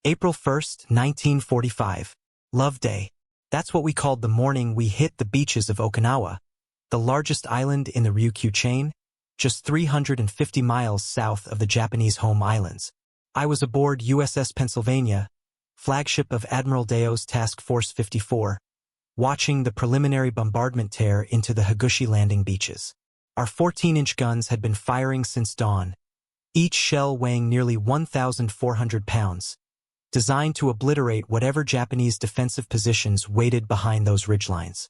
April 1st, 1945. Love Day. That's what we called the morning we hit the beaches of Okinawa, the largest island in the Ryukyu chain, just 350 miles south of the Japanese home islands. I was aboard USS Pennsylvania, flagship of Admiral Deyo's Task Force 54, watching the preliminary bombardment tear into the Hagushi landing beaches. Our 14-inch guns had been firing since dawn, each shell weighing nearly 1,400 pounds, designed to obliterate whatever Japanese defensive positions waited behind those ridgelines.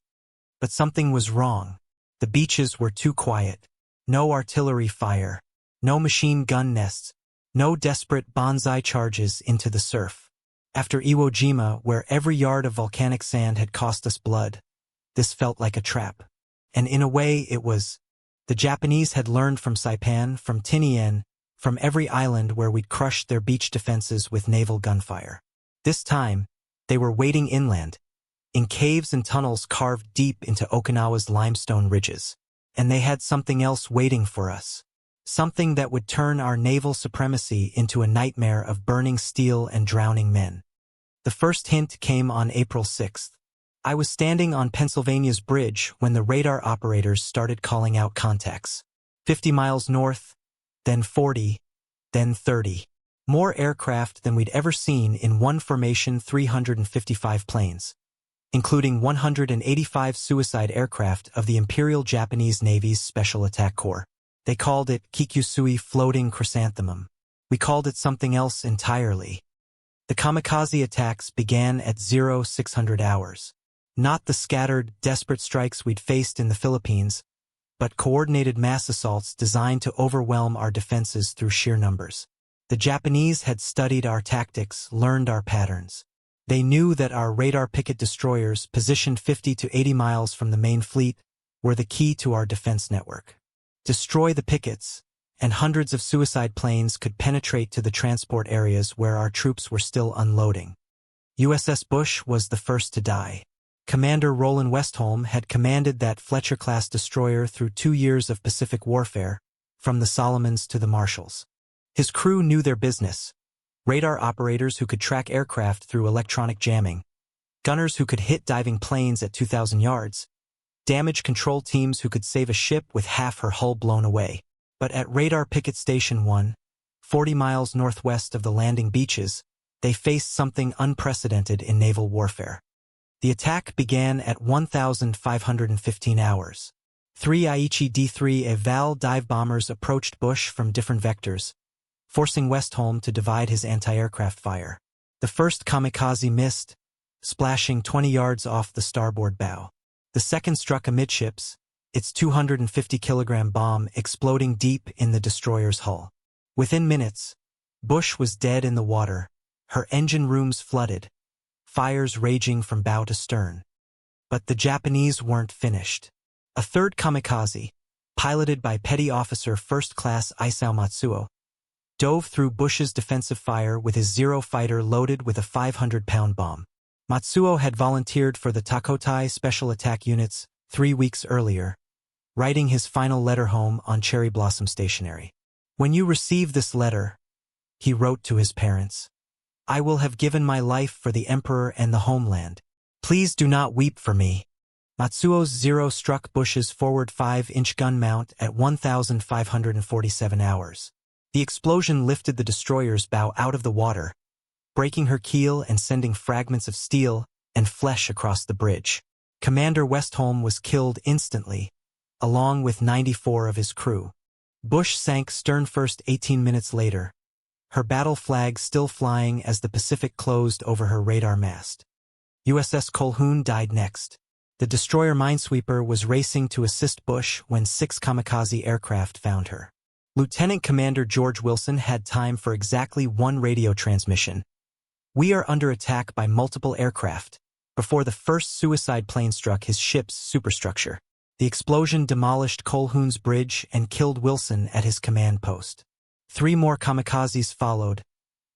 But something was wrong. The beaches were too quiet. No artillery fire, no machine gun nests, no desperate banzai charges into the surf. After Iwo Jima, where every yard of volcanic sand had cost us blood, this felt like a trap. And in a way it was. The Japanese had learned from Saipan, from Tinian, from every island where we'd crushed their beach defenses with naval gunfire. This time, they were waiting inland, in caves and tunnels carved deep into Okinawa's limestone ridges. And they had something else waiting for us. Something that would turn our naval supremacy into a nightmare of burning steel and drowning men. The first hint came on April 6th. I was standing on Pennsylvania's bridge when the radar operators started calling out contacts. 50 miles north, then 40, then 30. More aircraft than we'd ever seen in one formation, 355 planes, including 185 suicide aircraft of the Imperial Japanese Navy's Special Attack Corps. They called it Kikusui Floating Chrysanthemum. We called it something else entirely. The Kamikaze attacks began at 0600 hours. Not the scattered, desperate strikes we'd faced in the Philippines, but coordinated mass assaults designed to overwhelm our defenses through sheer numbers. The Japanese had studied our tactics, learned our patterns. They knew that our radar picket destroyers, positioned 50 to 80 miles from the main fleet, were the key to our defense network. Destroy the pickets, and hundreds of suicide planes could penetrate to the transport areas where our troops were still unloading. USS Bush was the first to die. Commander Roland Westholm had commanded that Fletcher-class destroyer through 2 years of Pacific warfare, from the Solomons to the Marshalls. His crew knew their business. Radar operators who could track aircraft through electronic jamming, gunners who could hit diving planes at 2,000 yards, damage control teams who could save a ship with half her hull blown away. But at Radar Picket Station 1, 40 miles northwest of the landing beaches, they faced something unprecedented in naval warfare. The attack began at 1,515 hours. 3 Aichi D-3 Eval dive bombers approached Bush from different vectors, forcing Westholm to divide his anti-aircraft fire. The first kamikaze missed, splashing 20 yards off the starboard bow. The second struck amidships, its 250-kilogram bomb exploding deep in the destroyer's hull. Within minutes, Bush was dead in the water, her engine rooms flooded, fires raging from bow to stern. But the Japanese weren't finished. A third kamikaze, piloted by Petty Officer First Class Isao Matsuo, dove through Bush's defensive fire with his Zero fighter loaded with a 500-pound bomb. Matsuo had volunteered for the Takotai Special Attack Units 3 weeks earlier, writing his final letter home on cherry blossom stationery. "When you receive this letter," he wrote to his parents, "I will have given my life for the Emperor and the homeland. Please do not weep for me." Matsuo's Zero struck Bush's forward 5-inch gun mount at 1,547 hours. The explosion lifted the destroyer's bow out of the water, breaking her keel and sending fragments of steel and flesh across the bridge. Commander Westholm was killed instantly, along with 94 of his crew. Bush sank stern first 18 minutes later, her battle flag still flying as the Pacific closed over her radar mast. USS Colquhoun died next. The destroyer minesweeper was racing to assist Bush when 6 kamikaze aircraft found her. Lieutenant Commander George Wilson had time for exactly 1 radio transmission. "We are under attack by multiple aircraft," before the first suicide plane struck his ship's superstructure. The explosion demolished Colquhoun's bridge and killed Wilson at his command post. 3 more kamikazes followed,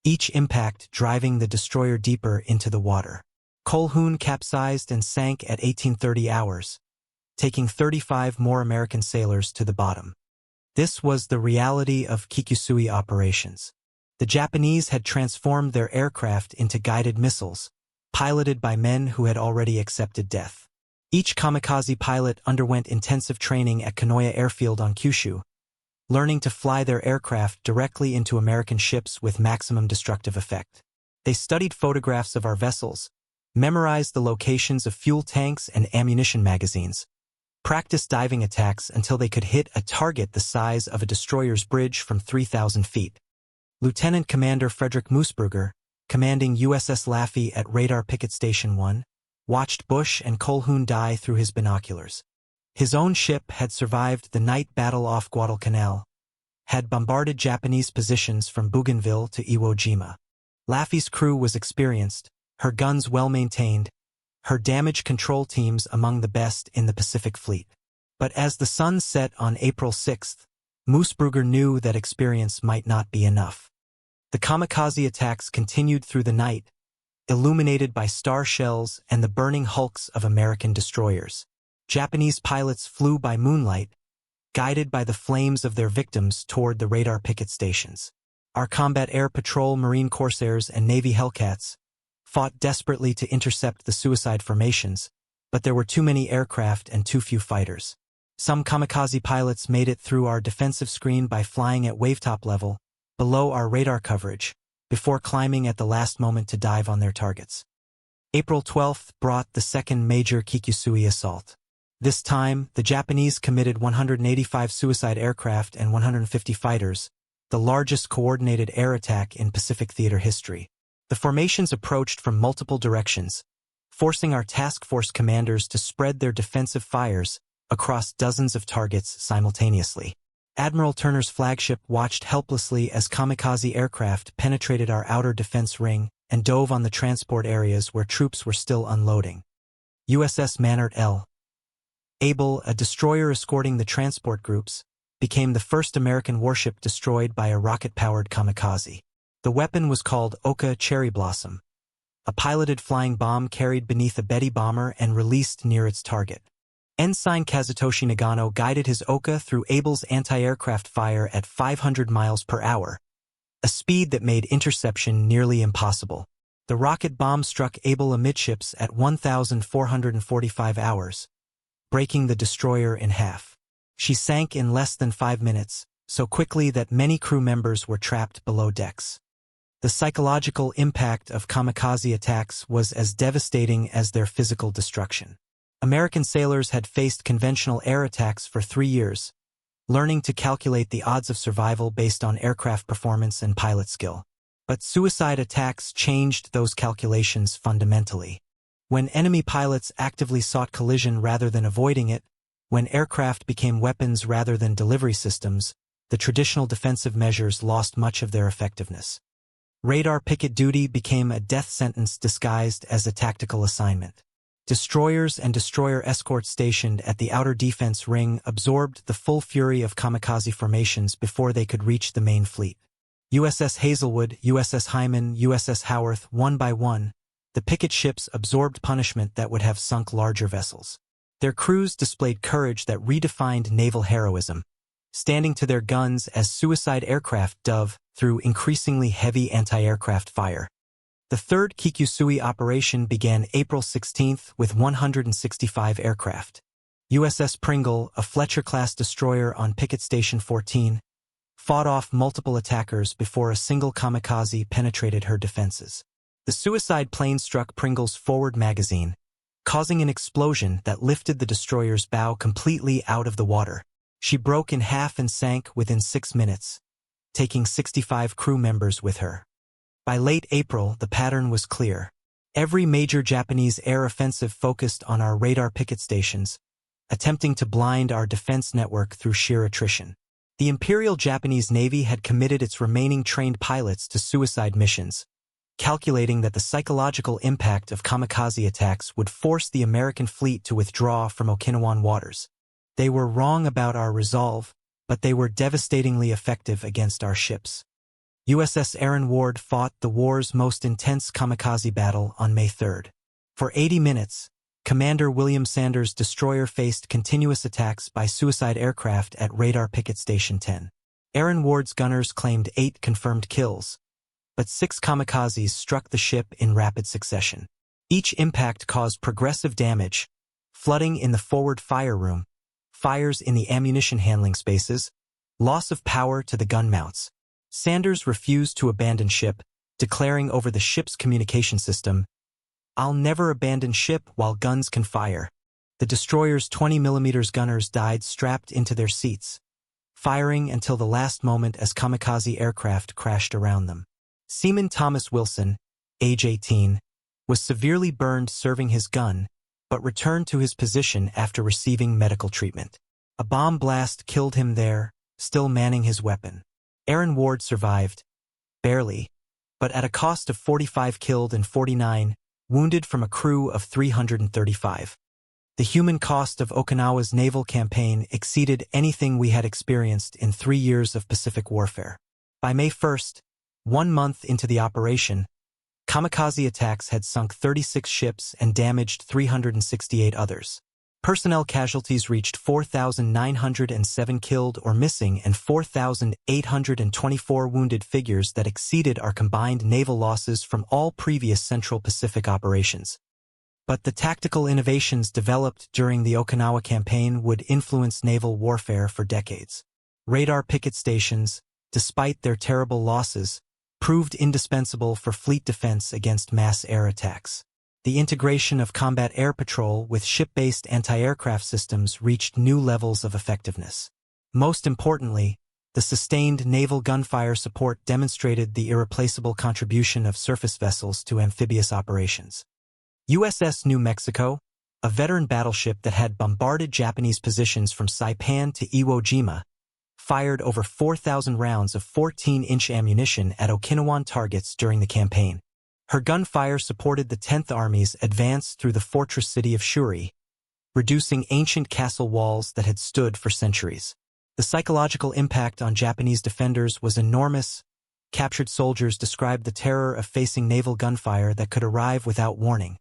each impact driving the destroyer deeper into the water. Colquhoun capsized and sank at 1830 hours, taking 35 more American sailors to the bottom. This was the reality of Kikusui operations. The Japanese had transformed their aircraft into guided missiles, piloted by men who had already accepted death. Each kamikaze pilot underwent intensive training at Kanoya Airfield on Kyushu, learning to fly their aircraft directly into American ships with maximum destructive effect. They studied photographs of our vessels, memorized the locations of fuel tanks and ammunition magazines, practiced diving attacks until they could hit a target the size of a destroyer's bridge from 3,000 feet. Lieutenant Commander Frederick Moosbrugger, commanding USS Laffey at Radar Picket Station 1, watched Bush and Colquhoun die through his binoculars. His own ship had survived the night battle off Guadalcanal, had bombarded Japanese positions from Bougainville to Iwo Jima. Laffey's crew was experienced, her guns well-maintained, her damage control teams among the best in the Pacific Fleet. But as the sun set on April 6th, Moosbrugger knew that experience might not be enough. The kamikaze attacks continued through the night, illuminated by star shells and the burning hulks of American destroyers. Japanese pilots flew by moonlight, guided by the flames of their victims toward the radar picket stations. Our combat air patrol Marine Corsairs and Navy Hellcats fought desperately to intercept the suicide formations, but there were too many aircraft and too few fighters. Some kamikaze pilots made it through our defensive screen by flying at wavetop level, below our radar coverage, before climbing at the last moment to dive on their targets. April 12th brought the second major Kikusui assault. This time, the Japanese committed 185 suicide aircraft and 150 fighters, the largest coordinated air attack in Pacific theater history. The formations approached from multiple directions, forcing our task force commanders to spread their defensive fires across dozens of targets simultaneously. Admiral Turner's flagship watched helplessly as kamikaze aircraft penetrated our outer defense ring and dove on the transport areas where troops were still unloading. USS Manert L. Able, a destroyer escorting the transport groups, became the first American warship destroyed by a rocket-powered kamikaze. The weapon was called Oka Cherry Blossom, a piloted flying bomb carried beneath a Betty bomber and released near its target. Ensign Kazutoshi Nagano guided his Oka through Able's anti-aircraft fire at 500 miles per hour, a speed that made interception nearly impossible. The rocket bomb struck Able amidships at 1,445 hours, breaking the destroyer in half. She sank in less than 5 minutes, so quickly that many crew members were trapped below decks. The psychological impact of kamikaze attacks was as devastating as their physical destruction. American sailors had faced conventional air attacks for 3 years, learning to calculate the odds of survival based on aircraft performance and pilot skill. But suicide attacks changed those calculations fundamentally. When enemy pilots actively sought collision rather than avoiding it, when aircraft became weapons rather than delivery systems, the traditional defensive measures lost much of their effectiveness. Radar picket duty became a death sentence disguised as a tactical assignment. Destroyers and destroyer escorts stationed at the outer defense ring absorbed the full fury of kamikaze formations before they could reach the main fleet. USS Hazelwood, USS Hyman, USS Howarth, one by one, the picket ships absorbed punishment that would have sunk larger vessels. Their crews displayed courage that redefined naval heroism, standing to their guns as suicide aircraft dove through increasingly heavy anti-aircraft fire. The third Kikusui operation began April 16th with 165 aircraft. USS Pringle, a Fletcher-class destroyer on Picket Station 14, fought off multiple attackers before a single kamikaze penetrated her defenses. The suicide plane struck Pringle's forward magazine, causing an explosion that lifted the destroyer's bow completely out of the water. She broke in half and sank within 6 minutes, taking 65 crew members with her. By late April, the pattern was clear. Every major Japanese air offensive focused on our radar picket stations, attempting to blind our defense network through sheer attrition. The Imperial Japanese Navy had committed its remaining trained pilots to suicide missions, calculating that the psychological impact of kamikaze attacks would force the American fleet to withdraw from Okinawan waters. They were wrong about our resolve, but they were devastatingly effective against our ships. USS Aaron Ward fought the war's most intense kamikaze battle on May 3rd. For 80 minutes, Commander William Sanders' destroyer faced continuous attacks by suicide aircraft at Radar Picket Station 10. Aaron Ward's gunners claimed 8 confirmed kills, but 6 kamikazes struck the ship in rapid succession. Each impact caused progressive damage, flooding in the forward fire room, fires in the ammunition handling spaces, loss of power to the gun mounts. Sanders refused to abandon ship, declaring over the ship's communication system, "I'll never abandon ship while guns can fire." The destroyer's 20mm gunners died strapped into their seats, firing until the last moment as kamikaze aircraft crashed around them. Seaman Thomas Wilson, age 18, was severely burned serving his gun, but returned to his position after receiving medical treatment. A bomb blast killed him there, still manning his weapon. Aaron Ward survived, barely, but at a cost of 45 killed and 49 wounded from a crew of 335. The human cost of Okinawa's naval campaign exceeded anything we had experienced in 3 years of Pacific warfare. By May 1st, 1 month into the operation, kamikaze attacks had sunk 36 ships and damaged 368 others. Personnel casualties reached 4,907 killed or missing and 4,824 wounded, figures that exceeded our combined naval losses from all previous Central Pacific operations. But the tactical innovations developed during the Okinawa campaign would influence naval warfare for decades. Radar picket stations, despite their terrible losses, proved indispensable for fleet defense against mass air attacks. The integration of combat air patrol with ship-based anti-aircraft systems reached new levels of effectiveness. Most importantly, the sustained naval gunfire support demonstrated the irreplaceable contribution of surface vessels to amphibious operations. USS New Mexico, a veteran battleship that had bombarded Japanese positions from Saipan to Iwo Jima, fired over 4,000 rounds of 14-inch ammunition at Okinawan targets during the campaign. Her gunfire supported the 10th Army's advance through the fortress city of Shuri, reducing ancient castle walls that had stood for centuries. The psychological impact on Japanese defenders was enormous. Captured soldiers described the terror of facing naval gunfire that could arrive without warning,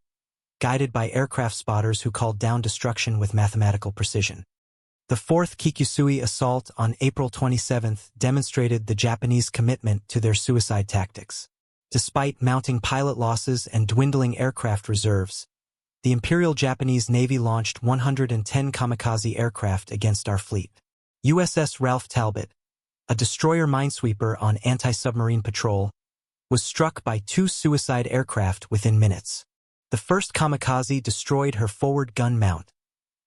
guided by aircraft spotters who called down destruction with mathematical precision. The 4th Kikusui assault on April 27 demonstrated the Japanese commitment to their suicide tactics. Despite mounting pilot losses and dwindling aircraft reserves, the Imperial Japanese Navy launched 110 kamikaze aircraft against our fleet. USS Ralph Talbot, a destroyer minesweeper on anti-submarine patrol, was struck by 2 suicide aircraft within minutes. The first kamikaze destroyed her forward gun mount.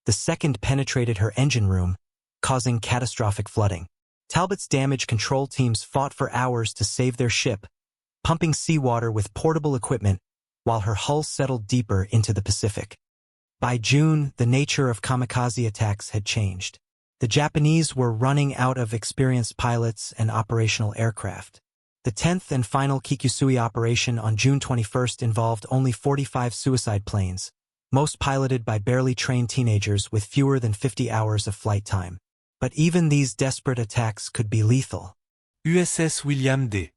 The second penetrated her engine room, causing catastrophic flooding. Talbot's damage control teams fought for hours to save their ship, pumping seawater with portable equipment while her hull settled deeper into the Pacific. By June, the nature of kamikaze attacks had changed. The Japanese were running out of experienced pilots and operational aircraft. The 10th and final Kikusui operation on June 21 involved only 45 suicide planes, most piloted by barely trained teenagers with fewer than 50 hours of flight time. But even these desperate attacks could be lethal. USS William D.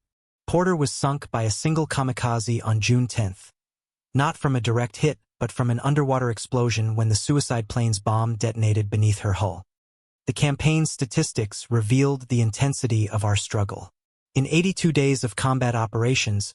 Porter was sunk by a single kamikaze on June 10, not from a direct hit, but from an underwater explosion when the suicide plane's bomb detonated beneath her hull. The campaign's statistics revealed the intensity of our struggle. In 82 days of combat operations,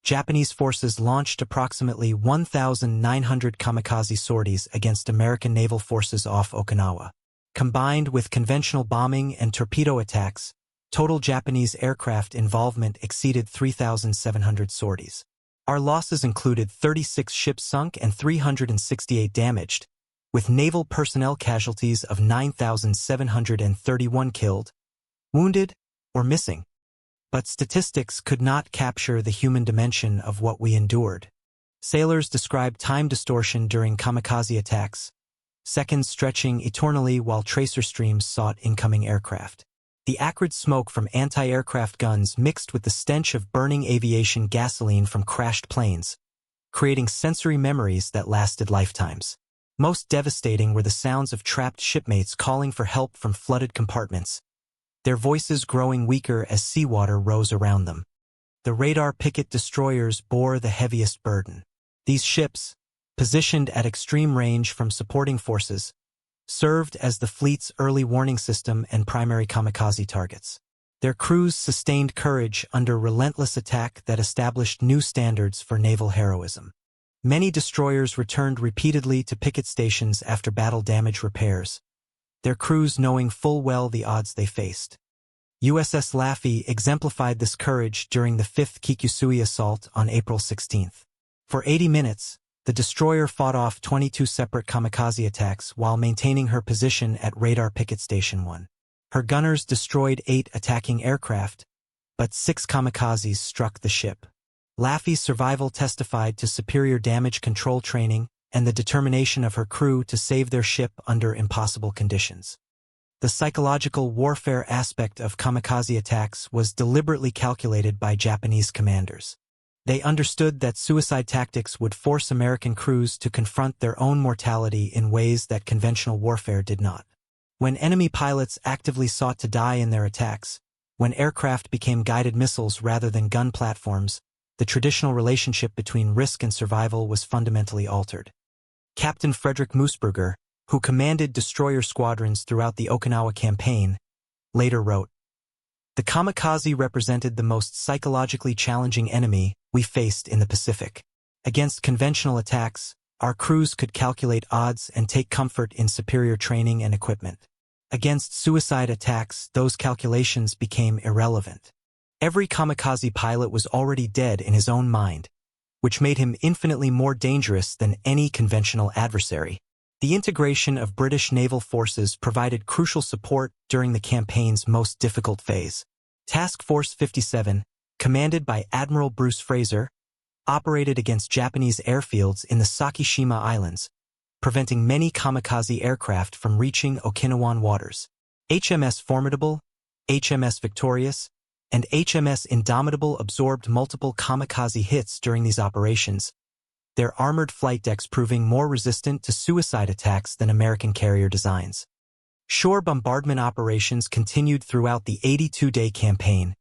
Japanese forces launched approximately 1,900 kamikaze sorties against American naval forces off Okinawa. Combined with conventional bombing and torpedo attacks, total Japanese aircraft involvement exceeded 3,700 sorties. Our losses included 36 ships sunk and 368 damaged, with naval personnel casualties of 9,731 killed, wounded, or missing. But statistics could not capture the human dimension of what we endured. Sailors described time distortion during kamikaze attacks, seconds stretching eternally while tracer streams sought incoming aircraft. The acrid smoke from anti-aircraft guns mixed with the stench of burning aviation gasoline from crashed planes, creating sensory memories that lasted lifetimes. Most devastating were the sounds of trapped shipmates calling for help from flooded compartments, their voices growing weaker as seawater rose around them. The radar picket destroyers bore the heaviest burden. These ships, positioned at extreme range from supporting forces, served as the fleet's early warning system and primary kamikaze targets. Their crews sustained courage under relentless attack that established new standards for naval heroism. Many destroyers returned repeatedly to picket stations after battle damage repairs, their crews knowing full well the odds they faced. USS Laffey exemplified this courage during the 5th Kikusui assault on April 16. For 80 minutes, the destroyer fought off 22 separate kamikaze attacks while maintaining her position at Radar Picket Station 1. Her gunners destroyed 8 attacking aircraft, but 6 kamikazes struck the ship. Laffey's survival testified to superior damage control training and the determination of her crew to save their ship under impossible conditions. The psychological warfare aspect of kamikaze attacks was deliberately calculated by Japanese commanders. They understood that suicide tactics would force American crews to confront their own mortality in ways that conventional warfare did not. When enemy pilots actively sought to die in their attacks, when aircraft became guided missiles rather than gun platforms, the traditional relationship between risk and survival was fundamentally altered. Captain Frederick Moosberger, who commanded destroyer squadrons throughout the Okinawa campaign, later wrote, "The kamikaze represented the most psychologically challenging enemy we faced in the Pacific. Against conventional attacks, our crews could calculate odds and take comfort in superior training and equipment. Against suicide attacks, those calculations became irrelevant. Every kamikaze pilot was already dead in his own mind, which made him infinitely more dangerous than any conventional adversary." The integration of British naval forces provided crucial support during the campaign's most difficult phase. Task Force 57, commanded by Admiral Bruce Fraser, operated against Japanese airfields in the Sakishima Islands, preventing many kamikaze aircraft from reaching Okinawan waters. HMS Formidable, HMS Victorious, and HMS Indomitable absorbed multiple kamikaze hits during these operations, their armored flight decks proving more resistant to suicide attacks than American carrier designs. Shore bombardment operations continued throughout the 82-day campaign,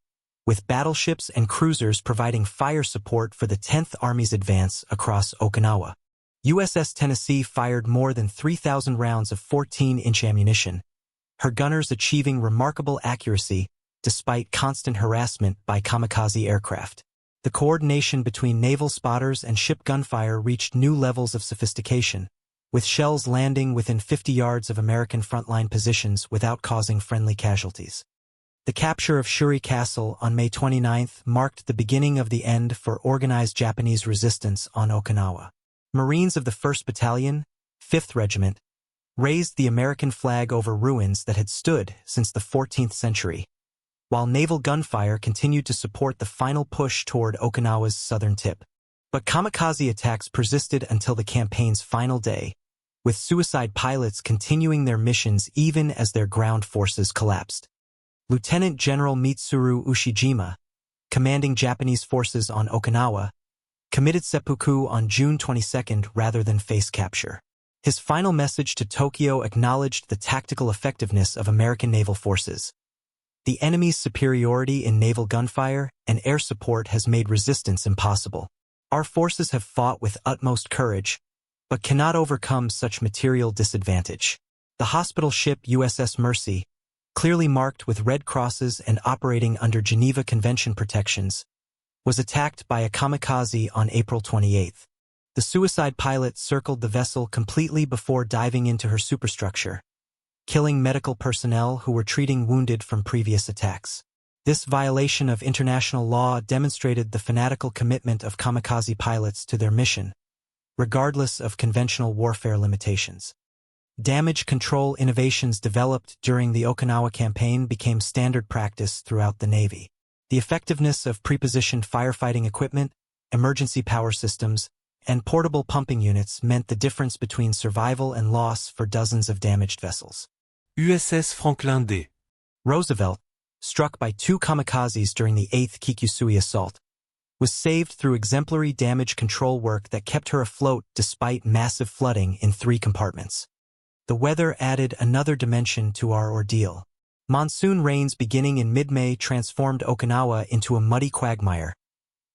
with battleships and cruisers providing fire support for the 10th Army's advance across Okinawa. USS Tennessee fired more than 3,000 rounds of 14-inch ammunition, her gunners achieving remarkable accuracy despite constant harassment by kamikaze aircraft. The coordination between naval spotters and ship gunfire reached new levels of sophistication, with shells landing within 50 yards of American frontline positions without causing friendly casualties. The capture of Shuri Castle on May 29 marked the beginning of the end for organized Japanese resistance on Okinawa. Marines of the 1st Battalion, 5th Regiment, raised the American flag over ruins that had stood since the 14th century, while naval gunfire continued to support the final push toward Okinawa's southern tip. But kamikaze attacks persisted until the campaign's final day, with suicide pilots continuing their missions even as their ground forces collapsed. Lieutenant General Mitsuru Ushijima, commanding Japanese forces on Okinawa, committed seppuku on June 22 rather than face capture. His final message to Tokyo acknowledged the tactical effectiveness of American naval forces. The enemy's superiority in naval gunfire and air support has made resistance impossible. Our forces have fought with utmost courage, but cannot overcome such material disadvantage. The hospital ship USS Mercy, clearly marked with red crosses and operating under Geneva Convention protections, was attacked by a kamikaze on April 28. The suicide pilot circled the vessel completely before diving into her superstructure, killing medical personnel who were treating wounded from previous attacks. This violation of international law demonstrated the fanatical commitment of kamikaze pilots to their mission, regardless of conventional warfare limitations. Damage control innovations developed during the Okinawa campaign became standard practice throughout the Navy. The effectiveness of prepositioned firefighting equipment, emergency power systems, and portable pumping units meant the difference between survival and loss for dozens of damaged vessels. USS Franklin D. Roosevelt, struck by 2 kamikazes during the 8th Kikusui assault, was saved through exemplary damage control work that kept her afloat despite massive flooding in 3 compartments. The weather added another dimension to our ordeal. Monsoon rains beginning in mid-May transformed Okinawa into a muddy quagmire,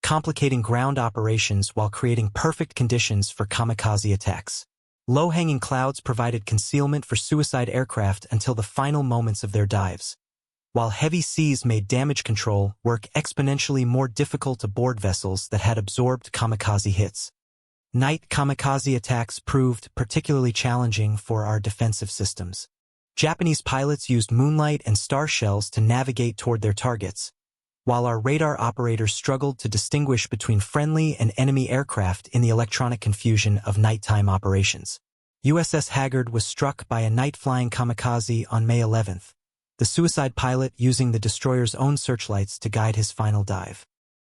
complicating ground operations while creating perfect conditions for kamikaze attacks. Low-hanging clouds provided concealment for suicide aircraft until the final moments of their dives. while heavy seas made damage control work exponentially more difficult aboard vessels that had absorbed kamikaze hits. Night kamikaze attacks proved particularly challenging for our defensive systems. Japanese pilots used moonlight and star shells to navigate toward their targets, while our radar operators struggled to distinguish between friendly and enemy aircraft in the electronic confusion of nighttime operations. USS Haggard was struck by a night-flying kamikaze on May 11th, the suicide pilot using the destroyer's own searchlights to guide his final dive.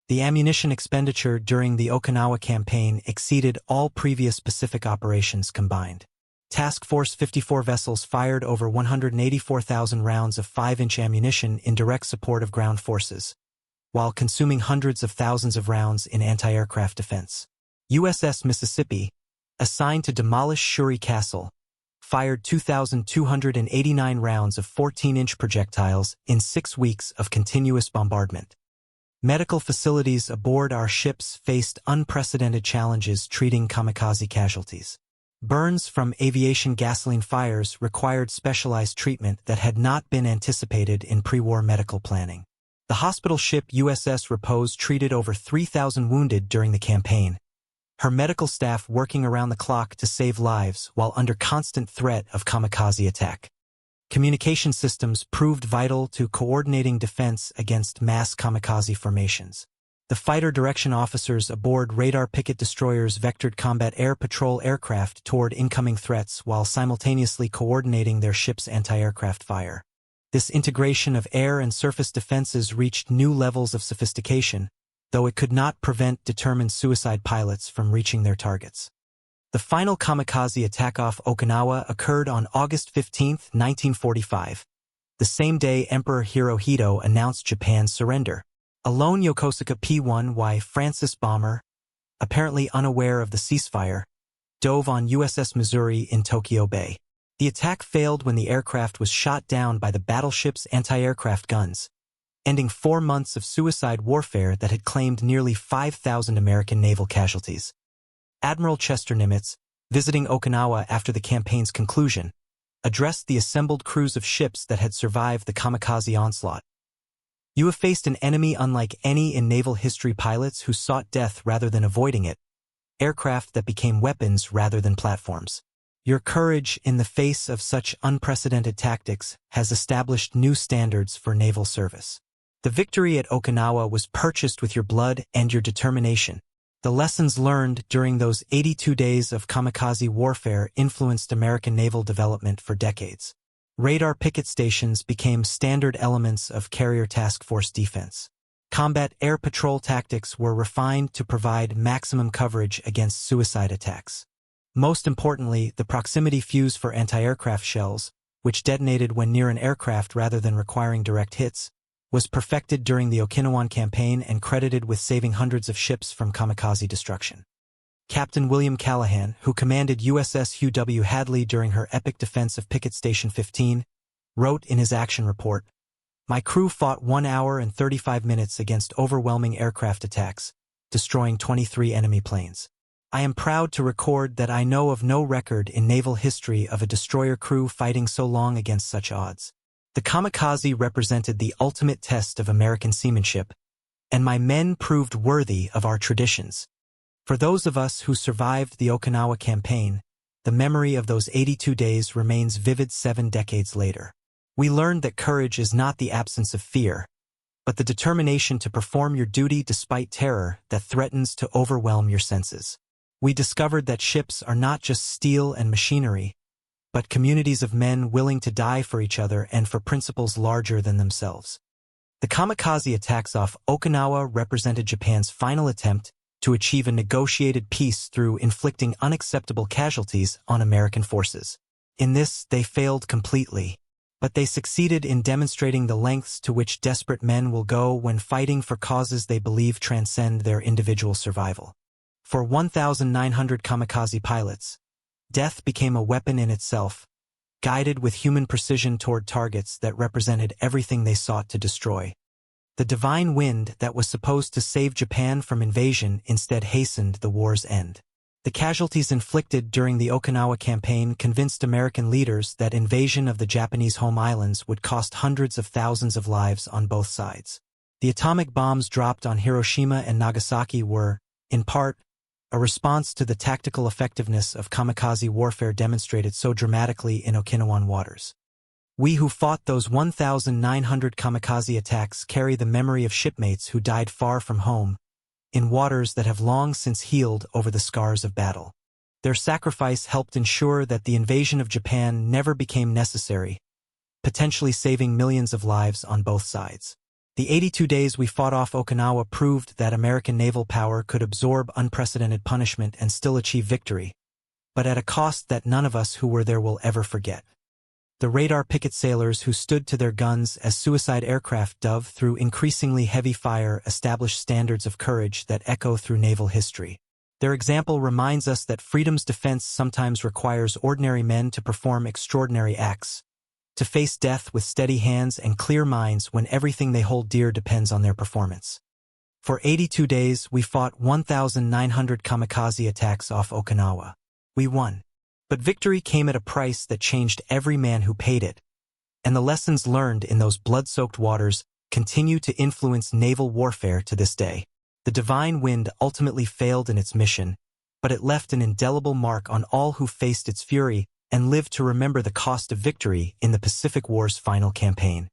The ammunition expenditure during the Okinawa campaign exceeded all previous Pacific operations combined. Task Force 54 vessels fired over 184,000 rounds of 5-inch ammunition in direct support of ground forces, while consuming hundreds of thousands of rounds in anti-aircraft defense. USS Mississippi, assigned to demolish Shuri Castle, fired 2,289 rounds of 14-inch projectiles in 6 weeks of continuous bombardment. Medical facilities aboard our ships faced unprecedented challenges treating kamikaze casualties. Burns from aviation gasoline fires required specialized treatment that had not been anticipated in pre-war medical planning. The hospital ship USS Repose treated over 3,000 wounded during the campaign, her medical staff working around the clock to save lives while under constant threat of kamikaze attack. Communication systems proved vital to coordinating defense against mass kamikaze formations. The fighter direction officers aboard radar picket destroyers vectored combat air patrol aircraft toward incoming threats while simultaneously coordinating their ship's anti-aircraft fire. This integration of air and surface defenses reached new levels of sophistication, though it could not prevent determined suicide pilots from reaching their targets. The final kamikaze attack off Okinawa occurred on August 15, 1945, the same day Emperor Hirohito announced Japan's surrender. A lone Yokosuka P-1Y Francis bomber, apparently unaware of the ceasefire, dove on USS Missouri in Tokyo Bay. The attack failed when the aircraft was shot down by the battleship's anti-aircraft guns, ending 4 months of suicide warfare that had claimed nearly 5,000 American naval casualties. Admiral Chester Nimitz, visiting Okinawa after the campaign's conclusion, addressed the assembled crews of ships that had survived the kamikaze onslaught. "You have faced an enemy unlike any in naval history, pilots who sought death rather than avoiding it, aircraft that became weapons rather than platforms. Your courage in the face of such unprecedented tactics has established new standards for naval service. The victory at Okinawa was purchased with your blood and your determination. The lessons learned during those 82 days of kamikaze warfare influenced American naval development for decades. Radar picket stations became standard elements of carrier task force defense. Combat air patrol tactics were refined to provide maximum coverage against suicide attacks. Most importantly, the proximity fuse for anti-aircraft shells, which detonated when near an aircraft rather than requiring direct hits, was perfected during the Okinawan campaign and credited with saving hundreds of ships from kamikaze destruction. Captain William Callahan, who commanded USS Hugh W. Hadley during her epic defense of Picket Station 15, wrote in his action report, "My crew fought 1 hour and 35 minutes against overwhelming aircraft attacks, destroying 23 enemy planes. I am proud to record that I know of no record in naval history of a destroyer crew fighting so long against such odds. The kamikaze represented the ultimate test of American seamanship, and my men proved worthy of our traditions. For those of us who survived the Okinawa campaign, the memory of those 82 days remains vivid 7 decades later. We learned that courage is not the absence of fear, but the determination to perform your duty despite terror that threatens to overwhelm your senses. We discovered that ships are not just steel and machinery, but communities of men willing to die for each other and for principles larger than themselves." The kamikaze attacks off Okinawa represented Japan's final attempt to achieve a negotiated peace through inflicting unacceptable casualties on American forces. In this, they failed completely, but they succeeded in demonstrating the lengths to which desperate men will go when fighting for causes they believe transcend their individual survival. For 1,900 kamikaze pilots, death became a weapon in itself, guided with human precision toward targets that represented everything they sought to destroy. The divine wind that was supposed to save Japan from invasion instead hastened the war's end. The casualties inflicted during the Okinawa campaign convinced American leaders that invasion of the Japanese home islands would cost hundreds of thousands of lives on both sides. The atomic bombs dropped on Hiroshima and Nagasaki were, in part, a response to the tactical effectiveness of kamikaze warfare demonstrated so dramatically in Okinawan waters. We who fought those 1,900 kamikaze attacks carry the memory of shipmates who died far from home, in waters that have long since healed over the scars of battle. Their sacrifice helped ensure that the invasion of Japan never became necessary, potentially saving millions of lives on both sides. The 82 days we fought off Okinawa proved that American naval power could absorb unprecedented punishment and still achieve victory, but at a cost that none of us who were there will ever forget. The radar picket sailors who stood to their guns as suicide aircraft dove through increasingly heavy fire established standards of courage that echo through naval history. Their example reminds us that freedom's defense sometimes requires ordinary men to perform extraordinary acts, to face death with steady hands and clear minds when everything they hold dear depends on their performance. For 82 days, we fought 1,900 kamikaze attacks off Okinawa. We won. But victory came at a price that changed every man who paid it, and the lessons learned in those blood-soaked waters continue to influence naval warfare to this day. The divine wind ultimately failed in its mission, but it left an indelible mark on all who faced its fury and lived to remember the cost of victory in the Pacific War's final campaign.